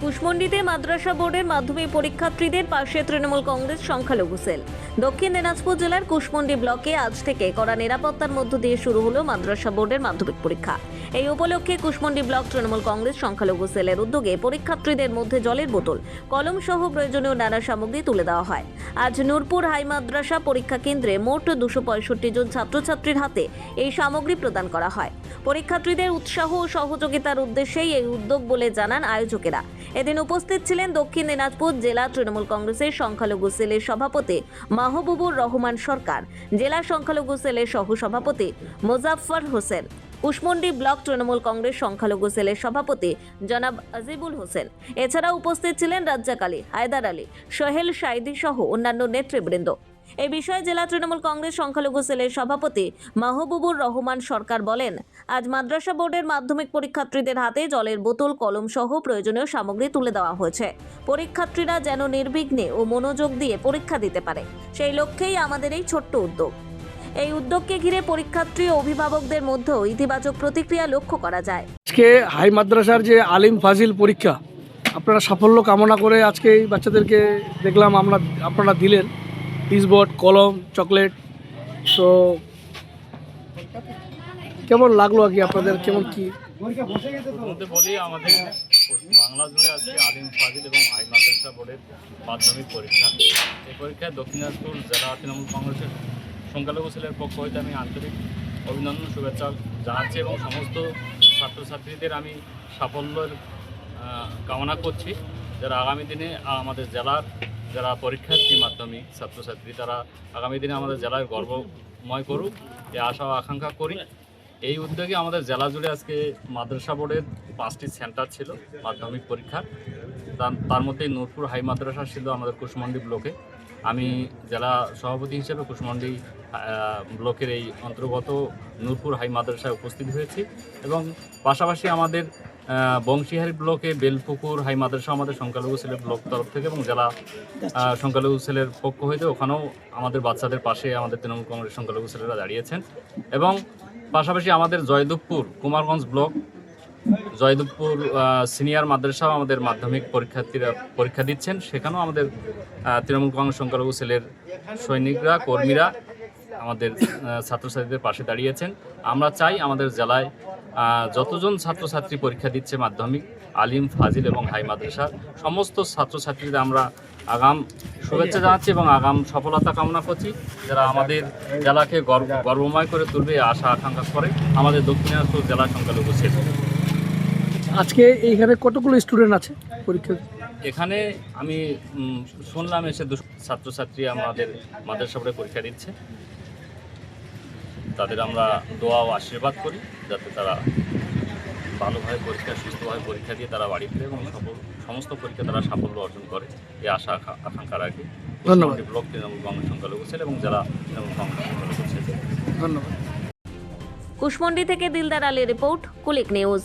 কুশমন্ডিতে মাদ্রাসা বোর্ডের মাধ্যমিক পরীক্ষার্থীদের পাশে তৃণমূল কংগ্রেস সংখ্যালঘু সেল। দক্ষিণ দিনাজপুর জেলার কুশমন্ডি ব্লকে আজ থেকে কড়া নিরাপত্তার মধ্য দিয়ে শুরু হলো মাদ্রাসা বোর্ডের মাধ্যমিক পরীক্ষা। এই উপলক্ষে কুশমন্ডি ব্লক তৃণমূল কংগ্রেস সংখ্যালঘু সেলের উদ্যোগে পরীক্ষার্থীদের মধ্যে জলের বোতল, কলম সহ প্রয়োজনীয় নানা সামগ্রী তুলে দেওয়া হয়। আজ নূরপুর হাই মাদ্রাসা পরীক্ষা কেন্দ্রে মোট 265 জন ছাত্রছাত্রীর হাতে এই সামগ্রী প্রদান করা হয়। পরীক্ষার্থীদের উৎসাহ ও সহযোগিতার উদ্দেশ্যেই এই উদ্যোগ বলে জানান আয়োজকেরা। এদিন উপস্থিত ছিলেন দক্ষিণ দিনাজপুর জেলা তৃণমূল কংগ্রেসের সংখ্যালঘু সেলের সভাপতি মাহবুবুর রহমান সরকার, জেলা সংখ্যালঘু সেলের সহসভাপতি মোজাফফর হোসেন, কুশমন্ডি ব্লক তৃণমূল কংগ্রেস সংখ্যালঘু সেলের সভাপতি জনাব আজিবুল হোসেন। এছাড়া উপস্থিত ছিলেন রাজ্জাক আলী, হায়দার আলী, সোহেল সাইদি সহ অন্যান্য নেতৃবৃন্দ। এই বিষয়ে জেলা তৃণমূল কংগ্রেস সংখ্যালঘু সেলের সভাপতি মাহবুবুর রহমান সরকার বলেন, আজ মাদ্রাসা বোর্ডের মাধ্যমিক পরীক্ষার্থীদের হাতে জলের বোতল, কলম সহ প্রয়োজনীয় সামগ্রী তুলে দেওয়া হয়েছে। পরীক্ষার্থীরা যেন নির্বিঘ্নে ও মনোযোগ দিয়ে পরীক্ষা দিতে পারে, সেই লক্ষ্যেই আমাদের এই ছোট্ট উদ্যোগ। এই উদ্যোগকে ঘিরে পরীক্ষার্থী ও অভিভাবকদের মধ্যেও ইতিবাচক প্রতিক্রিয়া লক্ষ্য করা যায়। আজকে হাই মাদ্রাসার যে আলিম ফাজিল পরীক্ষা, আপনারা সাফল্য কামনা করে আজকে এই বাচ্চাদেরকে দেখলাম আপনারা দিলেন পিচবোর্ড, কলম, চকলেট। তো কেমন লাগলো আর কি আপনাদের, কেমন কি মধ্যে বলি, আমাদের বাংলা জুড়ে আজকে আলিম ফাজিল এবং হাই মাদ্রাসা বোর্ডের মাধ্যমিক পরীক্ষা। এই পরীক্ষায় দক্ষিণ দিনাজপুর জেলা তৃণমূল কংগ্রেসের সংখ্যালঘু সেলের পক্ষ হইতে আমি আন্তরিক অভিনন্দন, শুভেচ্ছা জানাচ্ছি এবং সমস্ত ছাত্রছাত্রীদের আমি সাফল্যের কামনা করছি, যারা আগামী দিনে আমাদের জেলার যারা পরীক্ষার্থী মাধ্যমিক ছাত্রছাত্রী, তারা আগামী দিনে আমাদের জেলায় গর্বময় করুক, এই আশা ও আকাঙ্ক্ষা করি। এই উদ্যোগে আমাদের জেলা জুড়ে আজকে মাদ্রাসা বোর্ডের 5টি সেন্টার ছিল মাধ্যমিক পরীক্ষার। তার মধ্যে নূরপুর হাই মাদ্রাসা ছিল আমাদের কুশমন্ডি ব্লকে। আমি জেলা সভাপতি হিসেবে কুশমন্ডি ব্লকের এই অন্তর্গত নূরপুর হাই মাদ্রাসায় উপস্থিত হয়েছি এবং পাশাপাশি আমাদের বংশীহারি ব্লকে বেলপুকুর হাই মাদ্রাসা আমাদের সংখ্যালঘু সেলের ব্লক তরফ থেকে এবং জেলা সংখ্যালঘু সেলের পক্ষ হইতে ওখানেও আমাদের বাচ্চাদের পাশে আমাদের তৃণমূল কংগ্রেস সংখ্যালঘু সেলেরা দাঁড়িয়েছেন। এবং পাশাপাশি আমাদের জয়দেবপুর কুমারগঞ্জ ব্লক জয়দেবপুর সিনিয়র মাদ্রাসাও আমাদের মাধ্যমিক পরীক্ষার্থীরা পরীক্ষা দিচ্ছেন, সেখানেও আমাদের তৃণমূল কংগ্রেস সংখ্যালঘু সেলের সৈনিকরা, কর্মীরা আমাদের ছাত্রছাত্রীদের পাশে দাঁড়িয়েছেন। আমরা চাই আমাদের জেলায় যতজন ছাত্রছাত্রী পরীক্ষা দিচ্ছে মাধ্যমিক, আলিম, ফাজিল এবং হাই মাদ্রাসার সমস্ত ছাত্রছাত্রীদের আমরা আগাম শুভেচ্ছা জানাচ্ছি এবং আগাম সফলতা কামনা করছি, যারা আমাদের জেলাকে গর্বময় করে তুলবে আশা আকাঙ্ক্ষা করে আমাদের দক্ষিণ দিনাজপুর জেলা সংখ্যালঘু সেল। আজকে এইখানে কতগুলো স্টুডেন্ট আছে পরীক্ষা? এখানে আমি শুনলাম এসে 200 ছাত্রছাত্রী আমাদের মাদ্রাসা বোর্ডে পরীক্ষা দিচ্ছে। তাদের আমরা দোয়া ও আশীর্বাদ করি যাতে তারা ভালোভাবে পরীক্ষা, সুস্থভাবে পরীক্ষা দিয়ে তারা বাড়ি ফিরে এবং সমস্ত পরীক্ষা তারা সাফল্য অর্জন করে, এই আশা আকাঙ্ক্ষা রাখি। ধন্যবাদ। ব্লক তৃণমূল কংগ্রেস সংখ্যালঘু সেল এবং জেলা তৃণমূল কংগ্রেস সংখ্যালঘু সেল। ধন্যবাদ। কুশমন্ডি থেকে দিলদার আলীর রিপোর্ট, কুলিক নিউজ।